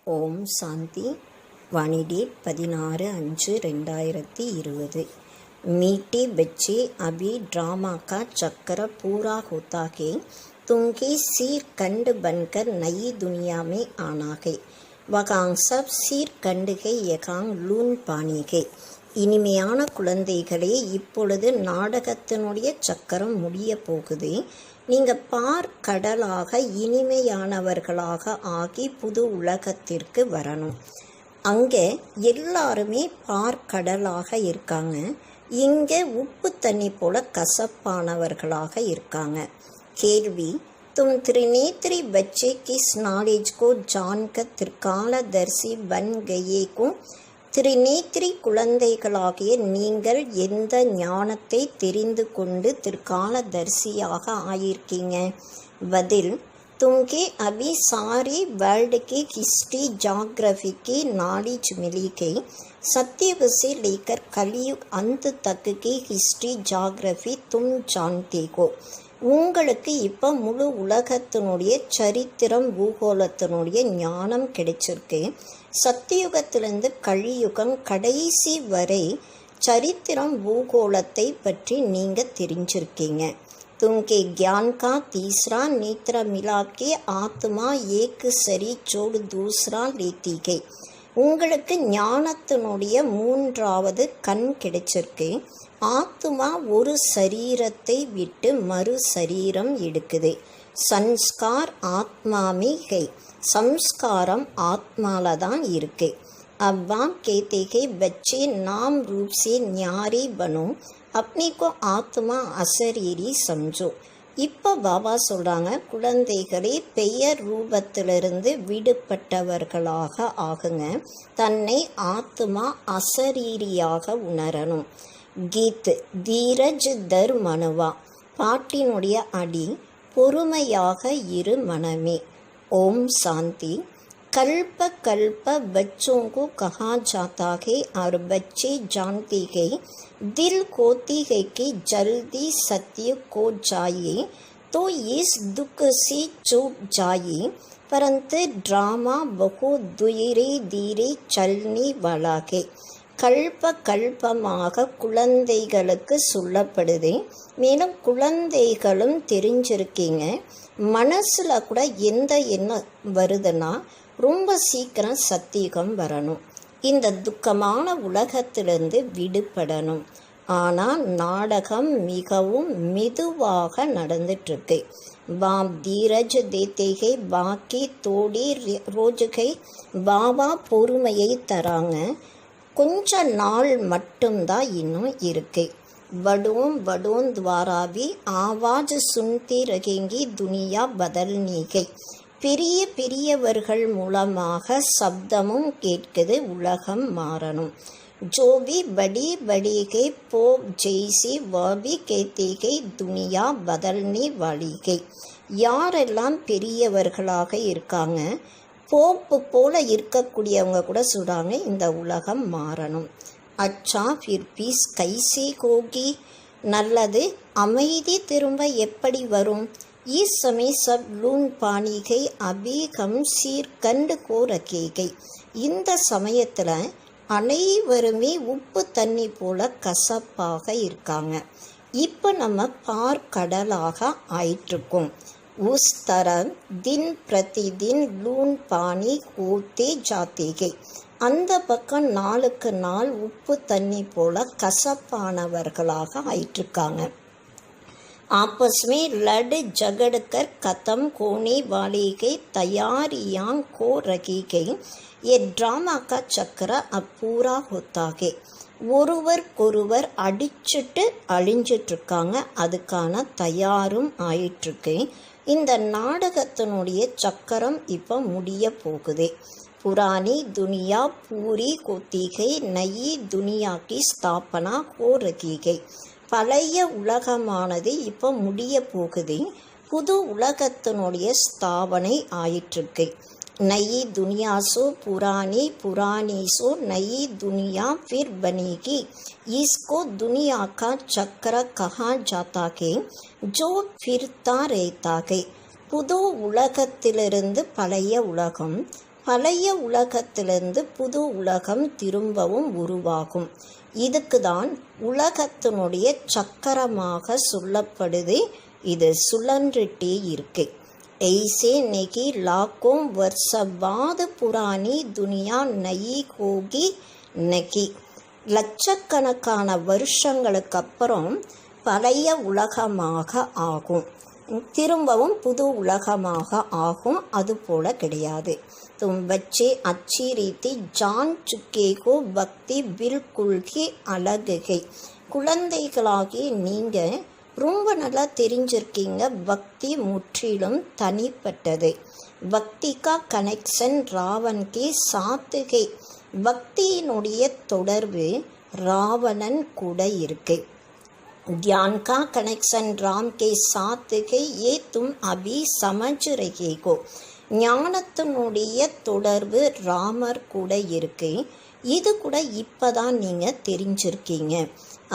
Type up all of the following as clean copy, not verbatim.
ஓம் சாந்தி. वाणी date 16/5/2020। मीठे बच्चे अभी ड्रामा का चक्कर पूरा होता है। तुमके सीरकंड बनकर नई दुनिया में आना है। वहाँ सब सीरकंड है, यहाँ लून पानी है। இனிமையான குழந்தைகளே, இப்பொழுது நாடகத்தினுடைய சக்கரம் முடிய போகுது. நீங்கள் பார்க்கடலாக இனிமையானவர்களாக ஆகி புது உலகத்திற்கு வரணும். அங்கே எல்லாருமே பார்க்கடலாக இருக்காங்க. இங்கே உப்பு தண்ணி போல கசப்பானவர்களாக இருக்காங்க. கேள்வி: तुम त्रिनेत्री बच्चे किस नॉलेज को जानकर त्रिकालदर्शी बन गए को? திரிநேத்திரி குழந்தைகளாகிய நீங்கள் எந்த ஞானத்தை தெரிந்து கொண்டு திரிகாலதர்சியாக ஆயிருக்கீங்க? பதில்: तुमके अभी सारे वर्ल्ड की हिस्ट्री जोग्राफी की नॉलेज मिली गई। सत्युग से लेकर कलयुग अंत तक की हिस्ट्री जोग्राफी तुम जानते हो। உங்களுக்கு இப்போ முழு உலகத்தினுடைய சரித்திரம் பூகோளத்தினுடைய ஞானம் கிடைச்சிருக்கு. சத்தியுகத்திலிருந்து கலியுகம் கடைசி வரை சரித்திரம் பூகோளத்தை பற்றி நீங்கள் தெரிஞ்சிருக்கீங்க. तुमके ज्ञान का तीसरा नेत्र मिला के आत्मा एक सरी छोड़ दूसरा लेती गई। உங்களுக்கு ஞானத்தினுடைய மூன்றாவது கண் கிடைச்சிருக்கு. ஆத்மா ஒரு சரீரத்தை விட்டு மறு சரீரம் எடுக்குது. சன்ஸ்கார் ஆத்மாமே கை, சம்ஸ்காரம் ஆத்மால தான் இருக்கு. अब्बा कहते हैं बच्चे नाम रूप से न्यारी बनो, अपने को आत्मा अशरीरी समझो। இப்போ பாபா சொல்கிறாங்க, குழந்தைகளே பெயர் ரூபத்திலிருந்து விடுபட்டவர்களாக ஆகுங்க. தன்னை ஆத்மா அசரீரியாக உணரணும். கீத் தீரஜ் தர் மனுவா, பாட்டினுடைய அடி பொறுமையாக இரு மனமே. ஓம் சாந்தி. कल्प कल्प बच्चों को कहा जाता है और बच्चे जानते हैं। दिल होती है कि जल्दी सत्य को जाइए तो इस दुख से चूक जाइए, परंतु ड्रामा बहुत धीरे धीरे चलने वाला है. கல்ப கல்பமாக குழந்தைகளுக்கு சொல்லப்படுது. மேலும் குழந்தைகளும் தெரிஞ்சிருக்கீங்க. மனசில் கூட எந்த எண்ணம் வருதுன்னா ரொம்ப சீக்கிரம் சத்தியுகம் வரணும், இந்த துக்கமான உலகத்திலிருந்து விடுபடணும். ஆனால் நாடகம் மிகவும் மெதுவாக நடந்துட்டுருக்கு. பாப் தீரஜ் தேத்தேகை பாக்கி தோடி ரோஜுகை. பாபா பொறுமையை தராங்க. கொஞ்ச நாள் மட்டும்தான் இன்னும் இருக்கு. வடோம் வடோம் துவாராவி ஆவாஜ் சுன்தி ரகேங்கி துனியா பதல்னீகை. பெரிய பெரியவர்கள் மூலமாக சப்தமும் கேட்குது, உலகம் மாறணும். ஜோபி படி படிகை போப் ஜெய்சி வாபி கேத்திகை துனியா பதல்னி வழிகை. யாரெல்லாம் பெரியவர்களாக இருக்காங்க, போப்பு போல இருக்கக்கூடியவங்க கூட சொல்கிறாங்க, இந்த உலகம் மாறணும். அச்சா ஃபிர் பீஸ் கைசி கோகி, நல்லது அமைதி திரும்ப எப்படி வரும்? इस समय सब लून पानी गई, अभी हम सीरकंड को रखेगை. இந்த சமயத்தில் அனைவருமே உப்பு தண்ணி போல கசப்பாக இருக்காங்க. இப்போ நம்ம பார்க்கடலாக ஆயிட்டிருக்கோம். உஸ் தரம் தின் பிரதி தின் லூன் பானி ஊத்தே ஜாத்தேகை. அந்த பக்கம் நாளுக்கு நாள் உப்பு தண்ணி போல கசப்பானவர்களாக ஆயிட்டிருக்காங்க. आपस में लड़ झगड़ कर खत्म होने वाली गई तैयारियां को रखी गई. ये ड्रामा का चक्र अब पूरा होता है. ஒருவருக்கொருவர் அடிச்சுட்டு அழிஞ்சிட்ருக்காங்க, அதுக்கான தயாரும் ஆயிட்டுருக்கு. இந்த நாடகத்தினுடைய சக்கரம் இப்போ முடிய போகுது. पुरानी दुनिया पूरी होती गई, नई दुनिया की स्थापना हो रखी गई. பழைய உலகமானது இப்போ முடிய போகுது, புது உலகத்தினுடைய ஸ்தாபனை ஆயிட்டிருக்கு. நயி துனியாசோ புராணி புராணீசோ நயி துனியா ஃபிர் பனேகி. इसको दुनिया का चक्र कहा जाता है जो फिरता रहता है. புது உலகத்திலிருந்து பழைய உலகம், பழைய உலகத்திலிருந்து புது உலகம் திரும்பவும் உருவாகும். இதுக்கு தான் உலகத்தினுடைய சக்கரமாக சொல்லப்படுது. இது சுழன்றுட்டே இருக்கு. ऐसे नहीं लाखों वर्ष बाद पुरानी दुनिया नई होगी नहीं. லட்சக்கணக்கான வருஷங்களுக்கு அப்புறம் பழைய உலகமாக ஆகும், திரும்பவும் புது உலகமாக ஆகும். அது போல கிடையாது. तुम बच्चे अच्छी रीति जान चुके हो பக்தி बिल्कुल ही अलग है. குழந்தைகளாகி நீங்கள் ரொம்ப நல்லா தெரிஞ்சிருக்கீங்க, பக்தி முற்றிலும் தனிப்பட்டது. பக்தி கா கனெக்ஷன் ராவன் கே சாத் ஹை. பக்தியினுடைய தொடர்பு ராவணன் கூட இருக்கு. ज्ञान का कनेक्शन राम के साथ है, ये तुम अभी समझ रहे हो. ஞானத்தினுடைய தொடர்பு ராமர் கூட இருக்கு. இது கூட இப்பதான் நீங்க தெரிஞ்சிருக்கீங்க.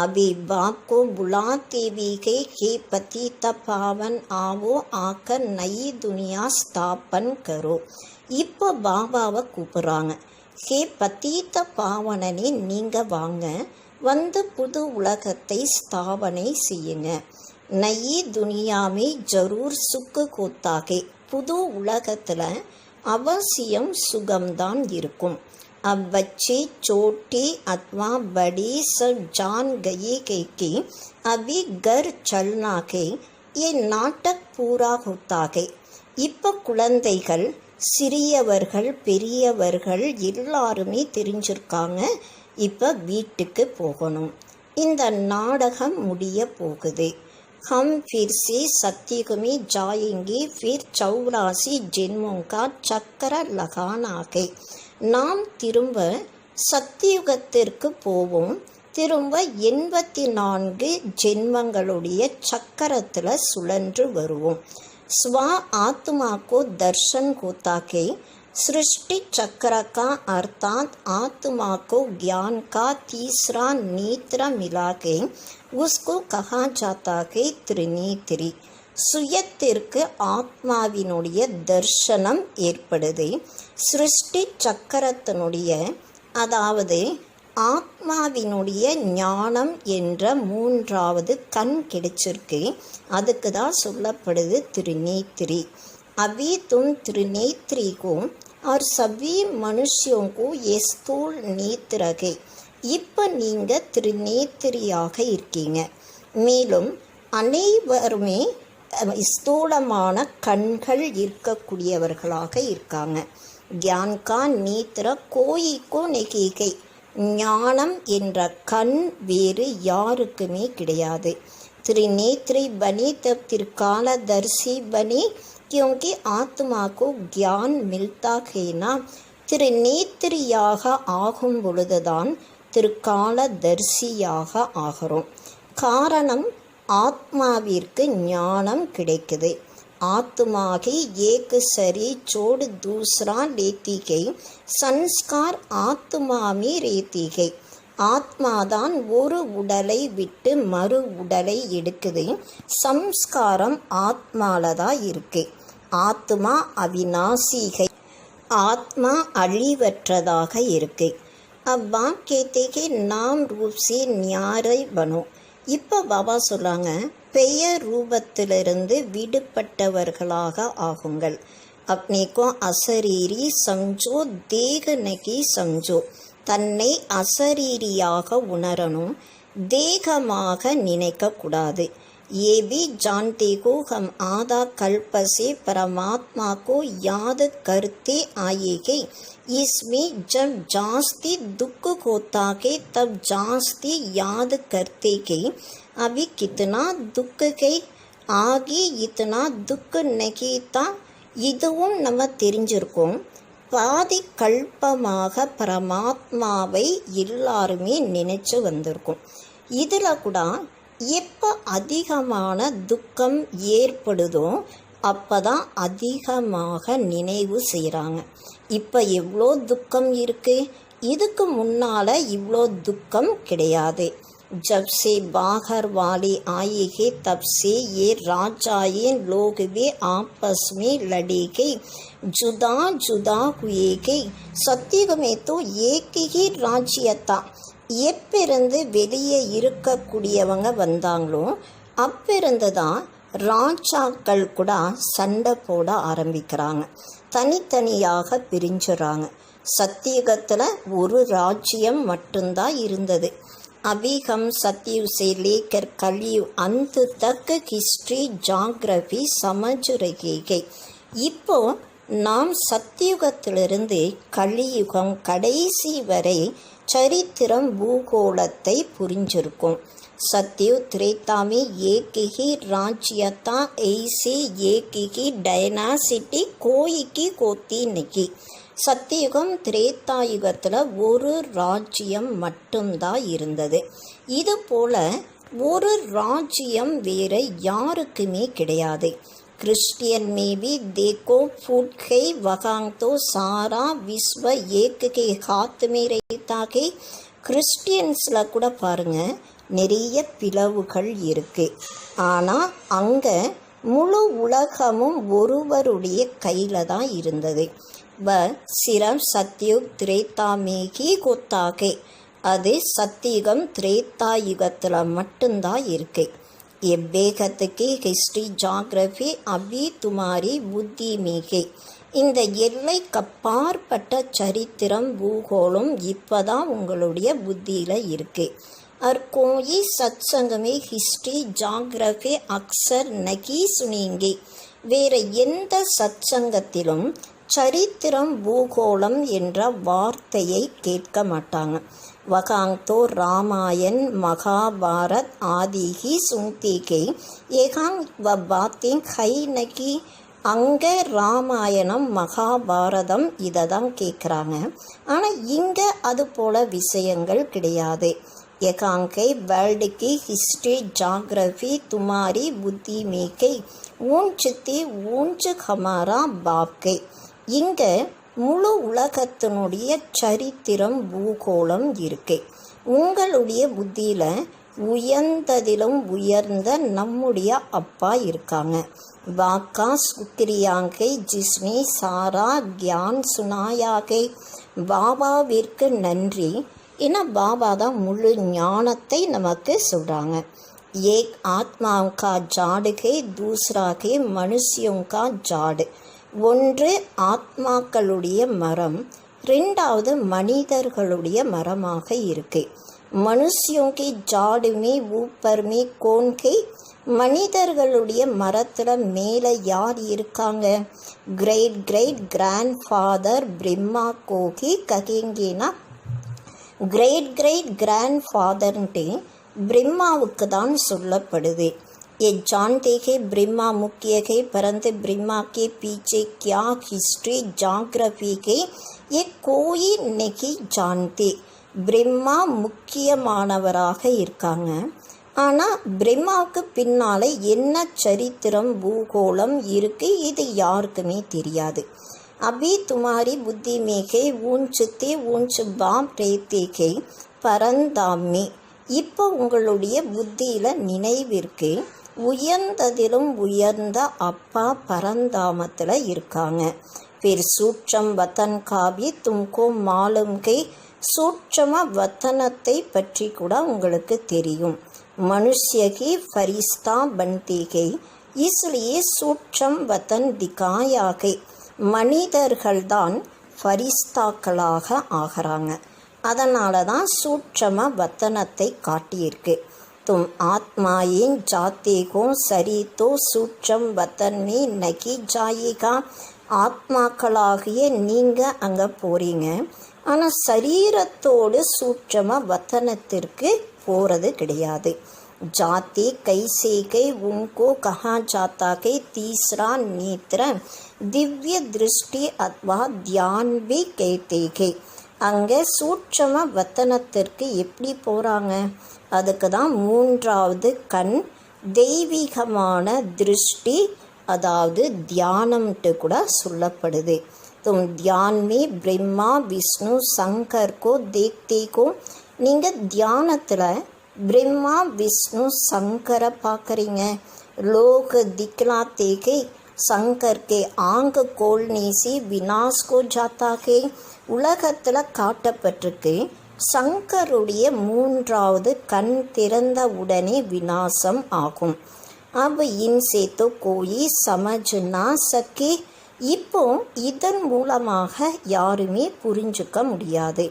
अभी बाप को बुलाते भी गए, हे पतित पावन आवो आकर नई दुनिया स्थापन करो. இப்போ பாபாவை கூப்பிட்றாங்க, ஹே பதீத்த பாவனனே நீங்க வாங்க, வந்து புது உலகத்தை ஸ்தாபனை செய்யுங்க. நயி துனியாமே ஜரூர் சுக்கு கோத்தாகே. புது உலகத்தில் அவசியம் சுகம்தான் இருக்கும். अब बच्चे छोटे अथवा बड़ी सब जान गए कि अभी घर चलना के ये नाटक पूरा होता है. இப்போ குழந்தைகள் சிறியவர்கள் பெரியவர்கள் எல்லாருமே தெரிஞ்சிருக்காங்க, இப்போ வீட்டுக்கு போகணும், இந்த நாடகம் முடிய போகுது. हम फिर से सत्युग में जाएंगे, फिर 84 जन्मों का चक्कर लगाना है. நாம் திரும்ப சத்தியுகத்திற்கு போவோம், திரும்ப 84 ஜென்மங்களுடைய சக்கரத்தில் சுழன்று வருவோம். स्व आत्मा को दर्शन होता है. सृष्टि चक्र का अर्थात आत्मा को ज्ञान का तीसरा नेत्र मिला के उसको कहा जाता है त्रिनेत्री. சுயத்திற்கு ஆத்மாவினுடைய தர்சனம் ஏற்படுது. சிருஷ்டி சக்கரத்தினுடைய அதாவது ஆத்மாவினுடைய ஞானம் என்ற மூன்றாவது கண் கிடைச்சிருக்கு. அதுக்கு தான் சொல்லப்படுது त्रिनेत्री. अभी तुम त्रिनेत्री को और सभी मनुष्यों को ये स्थूल नेत्र है. இப்போ நீங்கள் त्रिनेत्रिயாக இருக்கீங்க. மேலும் அனைவருமே ஸ்தூலமான கண்கள் இருக்கக்கூடியவர்களாக இருக்காங்க. ज्ञान का नेत्र कोई को नहीं है. ஞானம் என்ற கண் வேறு யாருக்குமே கிடையாது. त्रिनेत्री बने तब त्रिकालदर्शी बने, क्योंकि आत्मा को ज्ञान मिलता है ना. त्रिनेत्रिயாக ஆகும் பொழுதுதான் திருக்காலதர்சியாக ஆகிறோம். காரணம் ஆத்மாவிற்கு ஞானம் கிடைக்குது. ஆத்மாகி ஏக் சரி சோடு தூசரா லேத்திகை, சன்ஸ்கார் ஆத்மாமி ரேத்திகை. ஆத்மாதான் ஒரு உடலை விட்டு மறு உடலை எடுக்குது. சம்ஸ்காரம் ஆத்மாலதான் இருக்கு. ஆத்மா அவிநாசிகை, ஆத்மா அழிவற்றதாக இருக்கு. அவ்வா கேத்தேகே நாம் ரூப்சி ஞாரை பனோ. இப்போ பாபா சொல்லாங்க, பெயர் ரூபத்திலிருந்து விடுபட்டவர்களாக ஆகுங்கள். அப்னேக்கோ அசரீரி சம்ஜோ, தேக நகி சம்ஜோ. தன்னை அசரீரியாக உணரணும், தேகமாக நினைக்கக்கூடாது. ये भी जानते हो हम आधा कल्प से परमात्मा को याद करते आए हैं. इसमें जब जास्ती दुख होता है तब जास्ती याद करते हैं. अभी कितना दुख है, आगे इतना दुख नहीं था. இதுவும் நம்ம தெரிஞ்சிருக்கோம். பாதி கல்பமாக பரமாத்மாவை எல்லாருமே நினைச்சு வந்திருக்கோம். இதில் கூட எப்போ அதிகமான துக்கம் ஏற்படுதோ அப்போ தான் அதிகமாக நினைவு செய்கிறாங்க. இப்போ எவ்வளோ துக்கம் இருக்குது, இதுக்கு முன்னால் இவ்வளோ துக்கம் கிடையாது. जब से बाहर वाले आए हैं तब से ये राजाएं लोग भी आपस में लड़े गए. जुदा जुदा हुए गए. சத்தியுகமே தோ ஏகி ராஜ்யத்தா. எப்பிருந்து வெளியே இருக்கக்கூடியவங்க வந்தாங்களோ அப்பிருந்து தான் ராஜாக்கள் கூட சண்டை போட ஆரம்பிக்கிறாங்க, தனித்தனியாக பிரிஞ்சுறாங்க. சத்தியுகத்தில் ஒரு ராஜ்யம் மட்டும்தான் இருந்தது. अभी हम सतयुग से लेकर कलयुग अंत तक हिस्ट्री ஜாகிரபி समझ रहे हैं. இப்போ நாம் சத்தியுகத்திலிருந்து கலியுகம் கடைசி வரை சரித்திரம் பூகோளத்தை புரிஞ்சிருக்கும். सतयुग त्रेता में एक ही राज्यता, ऐसे एक ही डायनासिटी कोई की कोती नहीं. சத்தியுகம் திரேதாயுகத்தில் ஒரு ராஜ்யம் மட்டும்தான் இருந்தது. இது போல ஒரு ராஜ்யம் வேற யாருக்குமே கிடையாது. क्रिश्चियन में भी देखो फूट है वहां तो सारा विश्व एक के हाथ में रहता है. கிறிஸ்டியன்ஸில் கூட பாருங்க நிறைய பிளவுகள் இருக்கு. ஆனால் அங்கே முழு உலகமும் ஒருவருடைய கையில் தான் இருந்தது. சிரம் சத்யுக் திரேதா மேகி கொத்தாகே. அது சத்தியுகம் திரேதாயுகத்தில் மட்டும்தான் இருக்கு. எவ்வேகத்துக்கு ஹிஸ்ட்ரி ஜாகிரபி அபி துமாரி புத்தி மேகே. இந்த எல்லைக்கு அப்பாற்பட்ட சரித்திரம் பூகோளம் இப்போதான் உங்களுடைய புத்தியில் இருக்கு. और कोई सत्संग में हिस्ट्री ஜாகிரபி அக்சர் நகி சுனீங்கே. வேறு எந்த சத்சங்கத்திலும் சரித்திரம் பூகோளம் என்ற வார்த்தையை கேட்க மாட்டாங்க. வகாங் தோ ராமாயண் மகாபாரத் ஆதிகி சுன்திகை ஏகாங் வ பாத்திங் ஹை நகி. அங்கே ராமாயணம் மகாபாரதம் இதை தான் கேட்குறாங்க. ஆனால் இங்கே அது போல விஷயங்கள் கிடையாது. एकांके वर्ल्ड की हिस्ट्री ஜாகிரபி तुम्हारी बुद्धि में गई ஊஞ்சித்தி ஊஞ்சு ஹமாரா பாப்கை. இங்கே முழு உலகத்தினுடைய சரித்திரம் பூகோளம் இருக்கு. உங்களுடைய புத்தியில் உயர்ந்ததிலும் உயர்ந்த நம்முடைய அப்பா இருக்காங்க. வாக்கா சுக்கிரியாங்கை ஜிஸ்மே சாரா கியான் சுனாயாகை. பாபாவிற்கு நன்றி. ஏன்னா பாபா தான் முழு ஞானத்தை நமக்கு சொல்கிறாங்க. ஏக் ஆத்மாவும் கா ஜாடுகை தூசராகே மனுஷியோं का ஜாடு. ஒன்று ஆத்மாக்களுடைய மரம், ரெண்டாவது மனிதர்களுடைய மரமாக இருக்கு. மனுஷியோं की ஜாடு में ऊपर में कौन है. மனிதர்களுடைய மரத்தில் மேலே யார் இருக்காங்க? Great great grand father Brahma கோகி ககேங்கேனா. கிரேட் கிரேட் கிராண்ட் ஃபாதர்ன்ட்டு பிரம்மாவுக்கு தான் சொல்லப்படுது. ये जानते हैं ब्रह्मा मुख्य है, परंतु ब्रह्मा के पीछे क्या हिस्ट्री ஜாகிரபி है ये कोई नहीं जानते. பிரம்மா முக்கியமானவராக இருக்காங்க. ஆனால் பிரம்மாவுக்கு பின்னால் என்ன சரித்திரம் பூகோளம் இருக்குது இது யாருக்குமே தெரியாது. अभी तुम्हारी बुद्धि में है ஊஞ்சுத்தி ஊஞ்சு பாம் ரேத்தேகை பரந்தாமே. இப்போ உங்களுடைய புத்தியில் நினைவிற்கு உயர்ந்ததிலும் உயர்ந்த அப்பா பரந்தாமத்தில் இருக்காங்க. फिर सूक्ष्म वतन का भी तुमको मालूम है. சூட்சம வத்தனத்தை பற்றி கூட உங்களுக்கு தெரியும். मनुष्य की फरिश्ता बनते हैं इसलिए सूक्ष्म वतन दिखाया है. மனிதர்கள்தான் ஃபரிஸ்தாக்களாக ஆகிறாங்க. அதனால தான் சூட்சம வத்தனத்தை காட்டியிருக்கு. தும் ஆத்மாயின் ஜாத்தேகோ சரித்தோ சூட்சம் வத்தன்மே நகி ஜாயிகா. ஆத்மாக்களாகிய நீங்கள் அங்கே போகிறீங்க, ஆனால் சரீரத்தோடு சூட்சம வத்தனத்திற்கு போகிறது கிடையாது. जाति कैसे गए उनको कहा जाता है तीसरा नेत्र दिव्य दृष्टि अथवा ध्यान भी कहते हैं. அங்கே சூட்சம வத்தனத்திற்கு எப்படி போகிறாங்க? அதுக்கு தான் மூன்றாவது கண் தெய்வீகமான திருஷ்டி, அதாவது தியானம்ட்டு கூட சொல்லப்படுது. தும் தியான் में ब्रह्मा विष्णु शंकर को देखते को. நீங்கள் தியானத்தில் பிரம்மா விஷ்ணு சங்கரை பார்க்குறீங்க. லோக திக்லாத்தேகை शंकर के आंग खोलने से विनाश को जाता है உலகத்தில் காட்டப்பட்டிருக்கு. சங்கருடைய மூன்றாவது கண் திறந்த உடனே விநாசம் ஆகும். अब इनसे तो कोई समझ ना सके. இப்போ இதன் மூலமாக யாருமே புரிஞ்சுக்க முடியாது.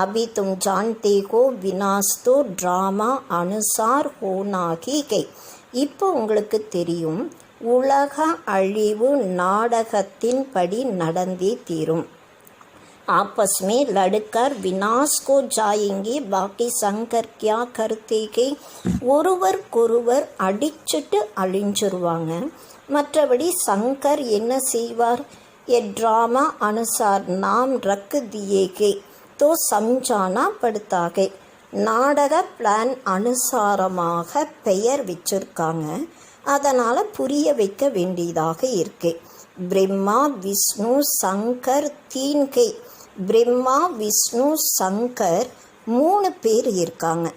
अभी तुम जानते हो विनाश तो ड्रामा अनुसार होना ही है. இப்போ உங்களுக்கு தெரியும் உலக அழிவு நாடகத்தின் படி நடந்தே தீரும். आपस में लड़कर विनाश को जाएंगे. बाकी शंकर क्या करते हैं? ஒருவருக்கொருவர் அடிச்சுட்டு அழிஞ்சிருவாங்க. மற்றபடி சங்கர் என்ன செய்வார்? ये ड्रामा अनुसार नाम रख दिए गए तो समझाना पड़ता है. நாடக பிளான் அனுசாரமாக பெயர் வச்சிருக்காங்க, அதனால் புரிய வைக்க வேண்டியதாக இருக்கு. பிரம்மா விஷ்ணு சங்கர் தீன் கை. பிரம்மா விஷ்ணு சங்கர் 3 பேர் இருக்காங்க.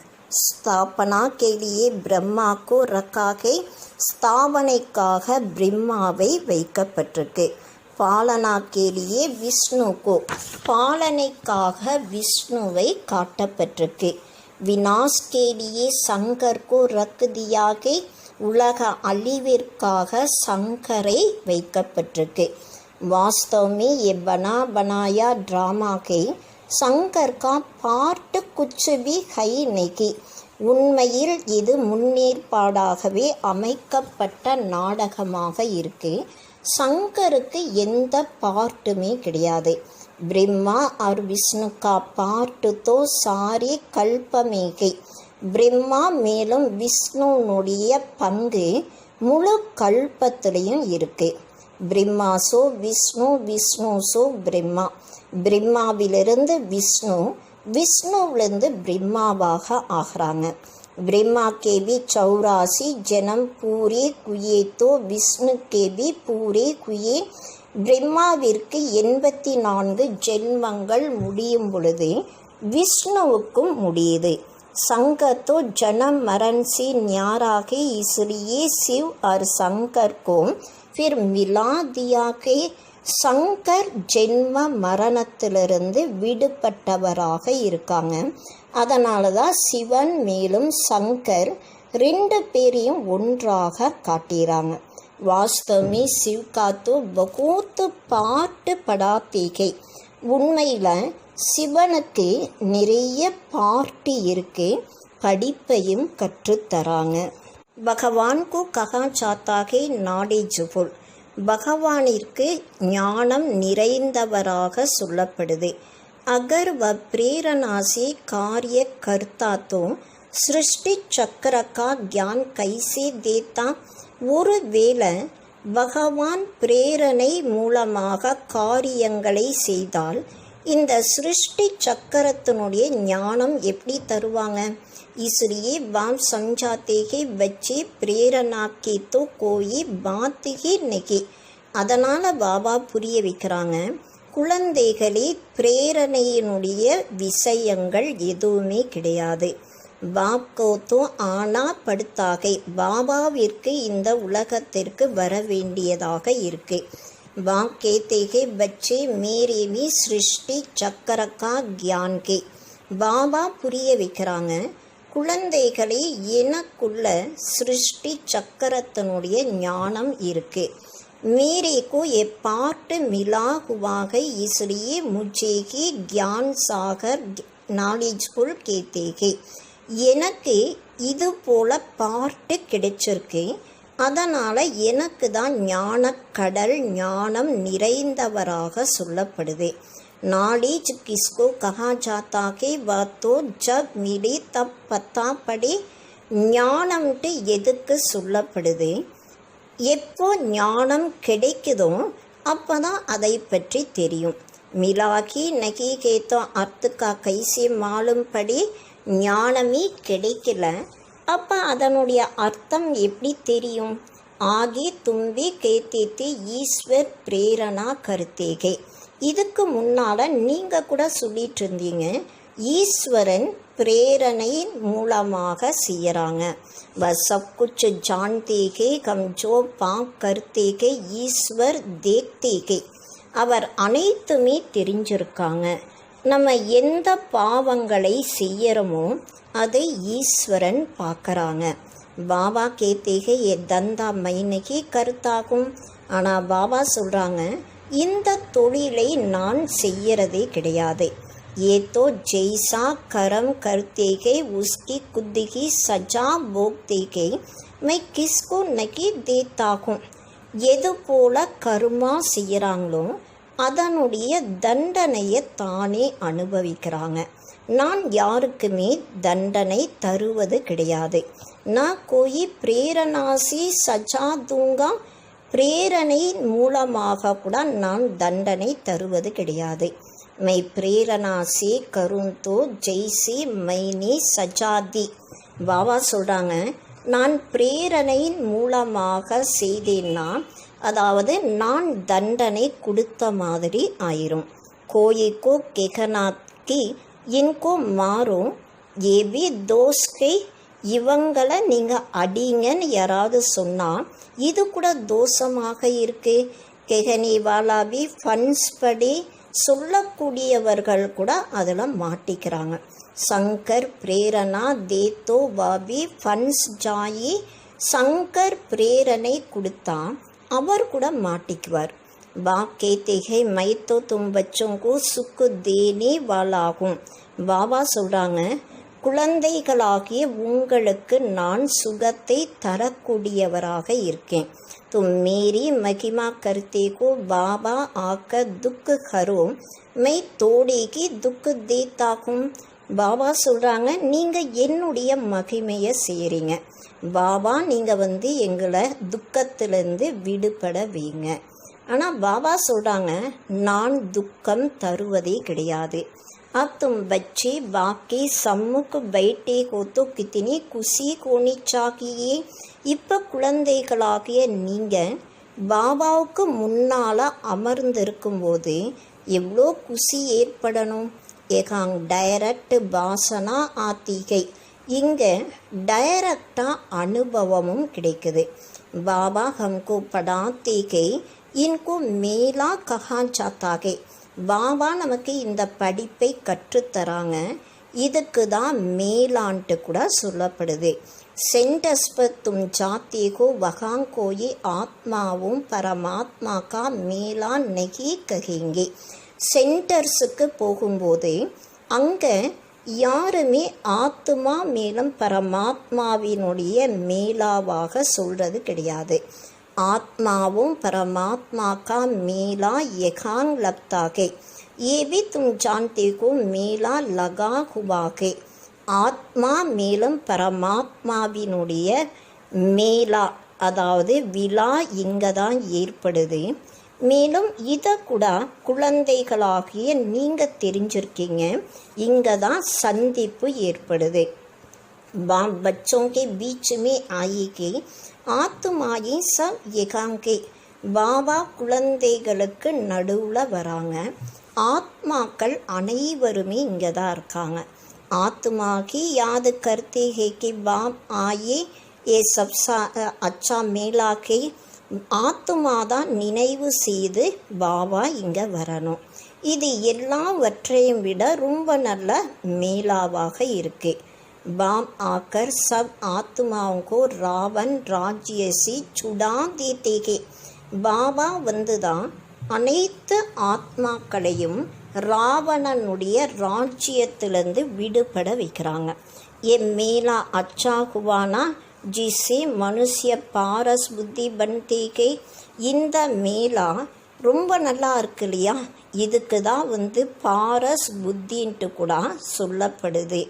ஸ்தாபனா के लिए ब्रह्मा को रखा है. ஸ்தாபனைக்காக பிரம்மாவை வைக்கப்பட்டிருக்கு. பாலனா के लिए விஷ்ணு को. பாலனைக்காக விஷ்ணுவை காட்டப்பட்டிருக்கு. விநாश के लिए शंकर को रख दिया है. உலக அழிவிற்காக சங்கரை வைக்கப்பட்டிருக்கு. वास्तव में ये बना बनाया ड्रामा के शंकर का पार्ट कुछ भी है नहीं. உண்மையில் இது முன்னேற்பாடாகவே அமைக்கப்பட்ட நாடகமாக இருக்கு. சங்கருக்கு எந்த பார்ட்டுமே கிடையாது. பிரம்மா और विष्णु का पार्ट तो सारे कल्पमेகை. பிரம்மா மேலும் விஷ்ணுனுடைய பங்கு முழு கல்பத்திலையும் இருக்கு. Brahma so Vishnu, Vishnu so Brahma. பிரம்மாவிலிருந்து விஷ்ணு, விஷ்ணுவிலிருந்து பிரம்மாவாக ஆகிறாங்க. ब्रह्मा के भी 84 जन्म पूरे कुए तो विष्णु के भी पूरे कुए. பிரம்மாவிற்கு 84 ஜென்மங்கள் முடியும் பொழுது விஷ்ணுவுக்கும் முடியுது. शंकर तो जन्म मरण से न्यारा है, इसलिए शिव और शंकर को फिर मिला दिया के. சங்கர் ஜென்ம மரணத்திலிருந்து விடுபட்டவராக இருக்காங்க. அதனால தான் சிவன் மேலும் சங்கர் 2 பேரையும் ஒன்றாக காட்டுறாங்க. வாஸ்தவமே சிவ் का तो बहुत पार्ट पढ़ाते हैं. உண்மையில் சிவனுக்கு நிறைய பார்ட்டி இருக்கு, படிப்பையும் கற்றுத்தராங்க. பகவான் को कहा जाता है knowledgeable. பகவானிற்கு ஞானம் நிறைந்தவராக சொல்லப்படுது. अगर वह प्रेरणा से कार्य करता तो सृष्टि चक्र का ज्ञान कैसे देता. ஒருவேளை பகவான் பிரேரணை மூலமாக காரியங்களை செய்தால் இந்த சிருஷ்டி சக்கரத்தினுடைய ஞானம் எப்படி தருவாங்க? इसलिए बाप समझाते हैं बच्चे प्रेरणा की तो कोई बात ही नहीं. அதனால் பாபா புரிய வைக்கிறாங்க, குழந்தைகளே பிரேரணையினுடைய விஷயங்கள் எதுவுமே கிடையாது. பாப்கோ தோ ஆனா படுத்தாக. பாபாவிற்கு இந்த உலகத்திற்கு வர வேண்டியதாக இருக்கு. பாப் கேते हैं बच्चे मेरे भी सृष्टि चक्र का ज्ञान के. பாபா புரிய வைக்கிறாங்க, குழந்தைகளே எனக்குள்ள சிருஷ்டி சக்கரத்தினுடைய ஞானம் இருக்கு. मेरे को ये पार्ट मिला हुआ है, इसलिए मुझे ही ज्ञान सागर knowledgeable कहते हैं. எனக்கு இது போல பார்ட்டு கிடைச்சிருக்கு, அதனால் எனக்கு தான் ஞானக்கடல் ஞானம் நிறைந்தவராக சொல்லப்படுது. नॉलेज किसको कहा जाता है? वह तो जब मिले तब पता पड़े. ஞானம்ட்டு எதுக்கு சொல்லப்படுது? எப்போ ஞானம் கிடைக்குதோ அப்போ தான் அதை பற்றி தெரியும். மிலாகி நகி கேத்தோ அர்த்தக்கா கைசி மாலும் படி ஞானமே கிடைக்கல, அப்போ அதனுடைய அர்த்தம் எப்படி தெரியும்? ஆகி தும்பி கேத்தேத்தி ஈஸ்வர் பிரேரணா கருத்தேகே. இதுக்கு முன்னால் நீங்கள் கூட சொல்லிட்டு இருந்தீங்க ஈஸ்வரன் பிரேரணை மூலமாக செய்யறாங்க. सब कुछ जानते हैं हम जो पाप करते हैं ஈஸ்வர் देखते हैं. அவர் அனைத்துமே தெரிஞ்சிருக்காங்க. நம்ம எந்த பாவங்களை செய்யறோமோ அதை ஈஸ்வரன் பார்க்கறாங்க. பாபா கேத்தேகே ஏ தந்தா மைனகி கருத்தாகும். ஆனால் பாபா சொல்கிறாங்க, இந்த தொழிலை நான் செய்யறதே கிடையாது. ये तो जैसा कर्म करते गए उसकी खुद की सजा भोगते गए मैं किसको नहीं देता हूँ. எது போல கர்மா செய்கிறாங்களோ அதனுடைய தண்டனையை தானே அனுபவிக்கிறாங்க. நான் யாருக்குமே தண்டனை தருவது கிடையாது. நான் கோயி பிரேரணாசி சஜா தூங்கா. பிரேரணை மூலமாக கூட நான் தண்டனை தருவது கிடையாது. மை பிரேரணா சே கரும் தோ ஜெய்சி மைனி சஜாதி. பாபா சொல்கிறாங்க, நான் பிரேரணையின் மூலமாக செய்தேன்னா அதாவது நான் தண்டனை கொடுத்த மாதிரி ஆயிரும். கோயிக்கோ கெகனாக்கி இன்கோ மாறும் ஏபி தோஸ்கை. இவங்களை நீங்கள் அடிங்கன்னு யாராவது சொன்னால் இது கூட தோஷமாக இருக்கு. கெகனி வாலாபி ஃபன்ஸ் படி சொல்லக்கூடியவர்கள் கூட அதில் மாட்டிக்கிறாங்க. சங்கர் பிரேரணா தேத்தோ வாபி ஃபன்ஸ் ஜாயி. சங்கர் பிரேரணை கொடுத்தா அவர் கூட மாட்டிக்குவார். பாக்கே தேகை மைத்தோ தும் பச்சோங்கோ சுக்கு தேனே வாலாகும். பாபா சொல்கிறாங்க, குழந்தைகளாகிய உங்களுக்கு நான் சுகத்தை தரக்கூடியவராக இருக்கேன். तुम मेरी महिमा करते को बाबा आकर दुख हरो मैं तोड़े की दुख देता हूँ. பாபா சொல்கிறாங்க, நீங்கள் என்னுடைய மகிமையை செய்கிறீங்க. பாபா நீங்கள் எங்களை துக்கத்திலேருந்து விடுபட வைங்க. ஆனால் பாபா சொல்கிறாங்க, நான் துக்கம் தருவதே கிடையாது. अब तुम बच्चे बाकी सम्मुख बैठे हो तो कितनी खुशी होनी चाहिए. இப்போ குழந்தைகளாகிய நீங்கள் பாபாவுக்கு முன்னால் அமர்ந்திருக்கும்போது எவ்வளோ குஷி ஏற்படணும். ஏகாங் டைரக்ட் பாசனா ஆத்திகை. இங்கே டைரக்டாக அனுபவமும் கிடைக்குது. பாபா ஹம்கோ படாத்தேகை இன்கோ மேலா கஹா சாத்தாகே. பாபா நமக்கு இந்த படிப்பை கற்றுத்தராங்க. இதுக்கு தான் மேலான்ட்டு கூட சொல்லப்படுது. सेंटर्स पर तुम जाते हो वहाँ कोई ஆத்மாவும் பரமாத்மா கா மேலா நகி கஹேங்கே. சென்டர்ஸுக்கு போகும்போது அங்கே யாருமே ஆத்மா மேலும் பரமாத்மாவினுடைய மேலாவாக சொல்கிறது கிடையாது. ஆத்மாவும் பரமாத்மா கா மேலா யகாங் லப்தாகே. ये भी तुम जानते हो मेला लगा हुआ है. ஆத்மா மேலும் பரமாத்மாவினுடைய மேலா அதாவது விழா இங்கே தான் ஏற்படுது. மேலும் இதை கூட குழந்தைகளாகிய நீங்கள் தெரிஞ்சிருக்கீங்க. இங்கே தான் சந்திப்பு ஏற்படுது. बच्चों के बीच में आएगी ஆத்மாயை சப் எகாங்கே. பாபா குழந்தைகளுக்கு நடுவில் வராங்க. ஆத்மாக்கள் அனைவருமே இங்கே தான் இருக்காங்க. आत्मा की याद करते हैं कि बाप आए ये सब अच्छा मेला के. ஆத்மா தான் நினைவு செய்து பாபா இங்கே வரணும். இது எல்லாவற்றையும் விட ரொம்ப நல்ல மேலாவாக இருக்கு. बाप आकर सब आत्माओं को रावण राज्य से छुड़ा देते हैं. பாபா தான் அனைத்து ஆத்மாக்களையும் ராவணனுடைய ராஜ்யத்திலிருந்து விடுபட வைக்கிறாங்க. ये मेला अच्छा हुआ ना जिससे मनुष्य पारस बुद्धि बनते गए. இந்த மேலா ரொம்ப நல்லா இருக்கு இல்லையா? இதுக்கு தான் பாரஸ் புத்தின்ட்டு கூட சொல்லப்படுது.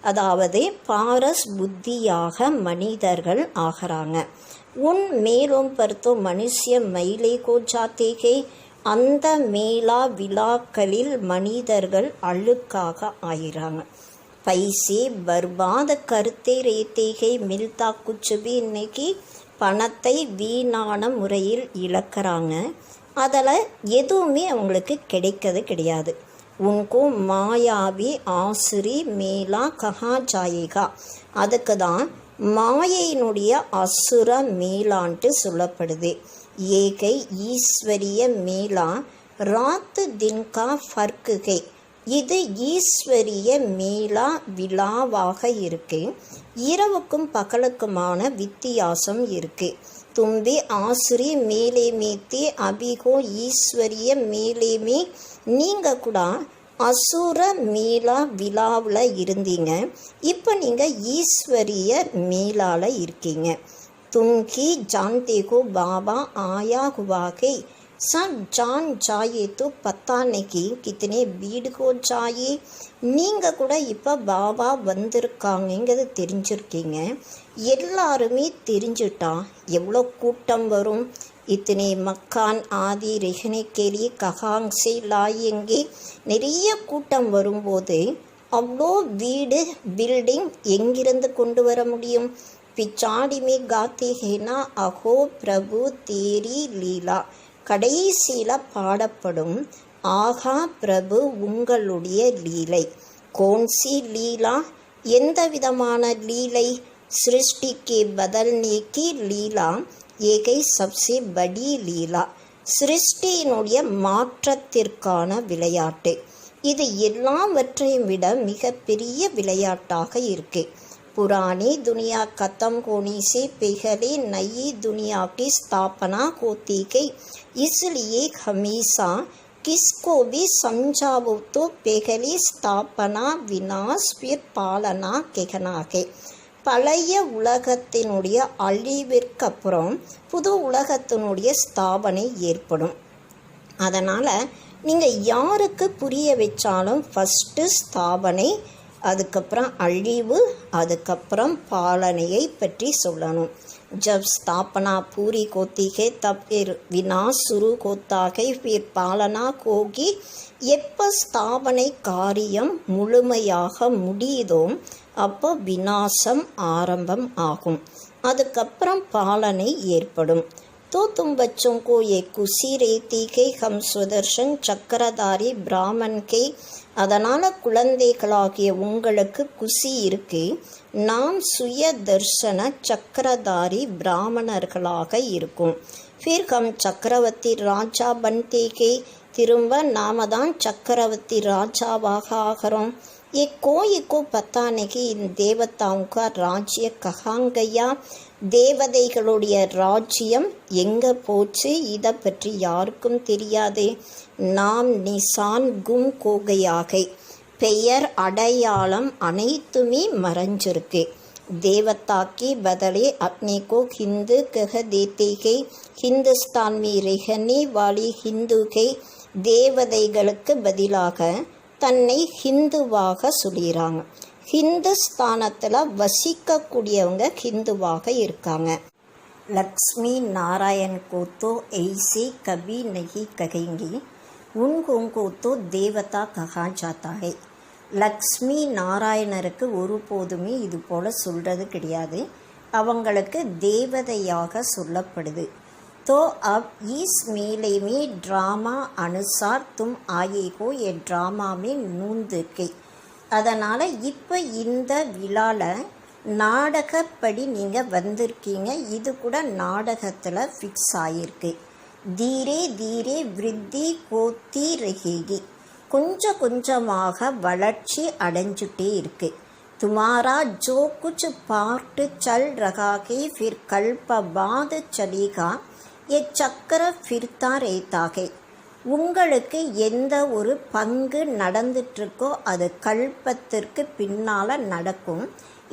அதாவது பாரஸ் புத்தியாக மனிதர்கள் ஆகிறாங்க. உன் மேலும் பருத்தோ மனுஷிய மயிலை கோச்சாத்தேகே. அந்த மேலா விழாக்களில் மனிதர்கள் அழுக்காக ஆயிறாங்க. பைசே பர்பாத கருத்தை ரேத்தேகை மில்தா குச்சுபி. இன்னைக்கு பணத்தை வீணான முறையில் இழக்கிறாங்க. அதில் எதுவுமே அவங்களுக்கு கிடைக்கிறது கிடையாது. உன்கோ மாயாவி ஆசுரி மேலா கஹா ஜாயேகா. அதுக்கு தான் மாயையினுடைய அசுர மேலான்ட்டு சொல்லப்படுது. ஏகை ஈஸ்வரிய மேலா ராத்து தின்கா ஃபர்க்குகை. இது ஈஸ்வரிய மேலா விழாவாக இருக்கு. இரவுக்கும் பகலுக்குமான வித்தியாசம் இருக்கு. தும்பி ஆசுரி மேலே மேத்தி அபிகோ ஈஸ்வரிய மேலேமே. நீங்கள் கூட அசுர மேலா விழாவில் இருந்தீங்க, இப்போ நீங்கள் ஈஸ்வரிய மேலால் இருக்கீங்க. துங்கி ஜான்தேகோ பாபா ஆயா குவாகை. सब जान जाए तो पता नहीं कितने भीड़ को जाए. நீங்கள் கூட இப்போ பாபா வந்திருக்காங்கங்கிறது தெரிஞ்சிருக்கீங்க. எல்லாருமே தெரிஞ்சுட்டா எவ்வளோ கூட்டம் வரும். இத்தனை மக்கான் ஆதி ரெஹனே கேலி கஹாங் சே லாயெங்கே. நிறைய கூட்டம் வரும்போது அவ்வளோ வீடு பில்டிங் எங்கிருந்து கொண்டு வர முடியும்? பிச்சாடி மே காத்தே ஹேனா அஹோ பிரபு தேரி லீலா. கடைசியில் பாடப்படும் ஆகா பிரபு உங்களுடைய லீலை. கோன்சி லீலா, எந்த விதமான லீலை? சிருஷ்டிக்கு பதல்னேக்கி லீலா ஏகை சப்சே படி லீலா. சிருஷ்டியினுடைய மாற்றத்திற்கான விளையாட்டு. இது எல்லாவற்றையும் விட மிகப்பெரிய விளையாட்டாக இருக்கு. पुरानी दुनिया खत्म होने से पहले नई दुनिया की स्थापना होती गई. इसलिए हमेशा किसको भी समझाओ तो पहले स्थापना विनाश फिर पालना कहना है. பழைய உலகத்தினுடைய அழிவிற்கு அப்புறம் புது உலகத்தினுடைய ஸ்தாபனை ஏற்படும். அதனால் நீங்கள் யாருக்கு புரிய வச்சாலும் ஃபஸ்ட்டு ஸ்தாபனை, அதுக்கப்புறம் அழிவு, அதுக்கப்புறம் பாலனையை பற்றி சொல்லணும். जब स्थापना पूरी होती है तब फिर विनाश शुरू होता है, फिर पालना होगी. எப்போ ஸ்தாபனை காரியம் முழுமையாக முடியுதோ அப்போ விநாசம் ஆரம்பம் ஆகும். அதுக்கப்புறம் பாலனை ஏற்படும். तो तुम बच्चों को ये खुशी रहती है हम सुदर्शन சக்கரதாரி பிராமன் கே. அதனால் குழந்தைகளாகிய உங்களுக்கு குஷி இருக்கு, நாம் சுய தர்சன சக்கரதாரி பிராமணர்களாக இருக்கும். फिर हम சக்கரவர்த்தி ராஜா बनते हैं. திரும்ப நாம தான் சக்கரவர்த்தி ராஜாவாக ஆகிறோம். ये कोई को पता नहीं इन देवताओं का राज्य कहाँ गया. தேவதைகளுடைய ராஜ்யம் எங்கே போச்சு, இதை பற்றி யாருக்கும் தெரியாது. நாம் நிசான் கும் கோகையாக, பெயர் அடையாளம் அனைத்துமே மறைஞ்சிருக்கு. देवताकी बदले अपने को हिंदू कह देते हैं. हिंदुस्तान में रहने वाली हिंदू के தேவதைகளுக்கு பதிலாக தன்னை ஹிந்துவாக சொல்லிடுறாங்க. ஹிந்துஸ்தானத்தில் வசிக்கக்கூடியவங்க ஹிந்துவாக இருக்காங்க. லக்ஷ்மி நாராயண் को तो ऐसे कभी नहीं कहेंगे, उनको तो देवता कहा जाता है. லக்ஷ்மி நாராயணருக்கு ஒருபோதுமே இது போல் சொல்கிறது கிடையாது, அவங்களுக்கு தேவதையாக சொல்லப்படுது. तो अब इस मेले में ड्रामा अनुसार तुम आए हो, ये ड्रामा में नूंद के. அதனால் இப்போ இந்த விழாவில் நாடகப்படி நீங்கள் வந்திருக்கீங்க, இது கூட நாடகத்தில் ஃபிக்ஸ் ஆகிருக்கு. தீரே தீரே விருத்தி கோத்தி ரஹேகி, கொஞ்சம் கொஞ்சமாக வளர்ச்சி அடைஞ்சுட்டே இருக்கு. तुम्हारा जो कुछ पार्ट चल रहा है फिर कल्प बाद चलेगा, ये चक्र फिरता रहता है. உங்களுக்கு எந்த ஒரு பங்கு நடந்துட்டுருக்கோ அது கல்பத்திற்கு பின்னால் நடக்கும்.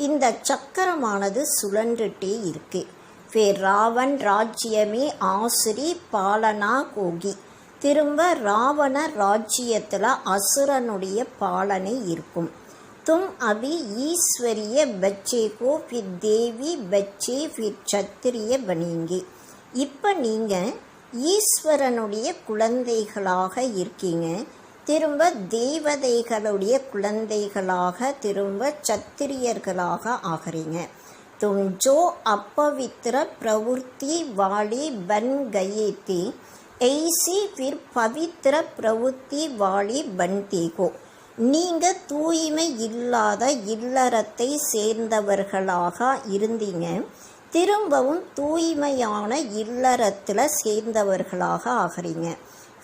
இந்த சக்கரமானது சுழன்றுட்டே இருக்கு. फिर रावण राज्य में आसुरी पालना होगी. திரும்ப ராவண ராஜ்யத்தில் அசுரனுடைய பாலனை இருக்கும். तुम अभी ईश्वरीय बच्चे को फिर देवी बच्चे फिर क्षत्रिय बनेंगे. இப்போ நீங்கள் ஈஸ்வரனுடைய குழந்தைகளாக இருக்கீங்க, திரும்ப தேவதைகளுடைய குழந்தைகளாக, திரும்ப சத்திரியர்களாக ஆகிறீங்க. तुम जो अपवित्र प्रवृत्ति वाले बन गए थे ऐसी फिर पवित्र प्रवृत्ति वाली बनते हो. நீங்க தூய்மை இல்லாத இல்லறத்தை சேர்ந்தவர்களாக இருந்தீங்க, திரும்பவும் தூய்மையான இல்லறத்தில் சேர்ந்தவர்களாக ஆகிறீங்க.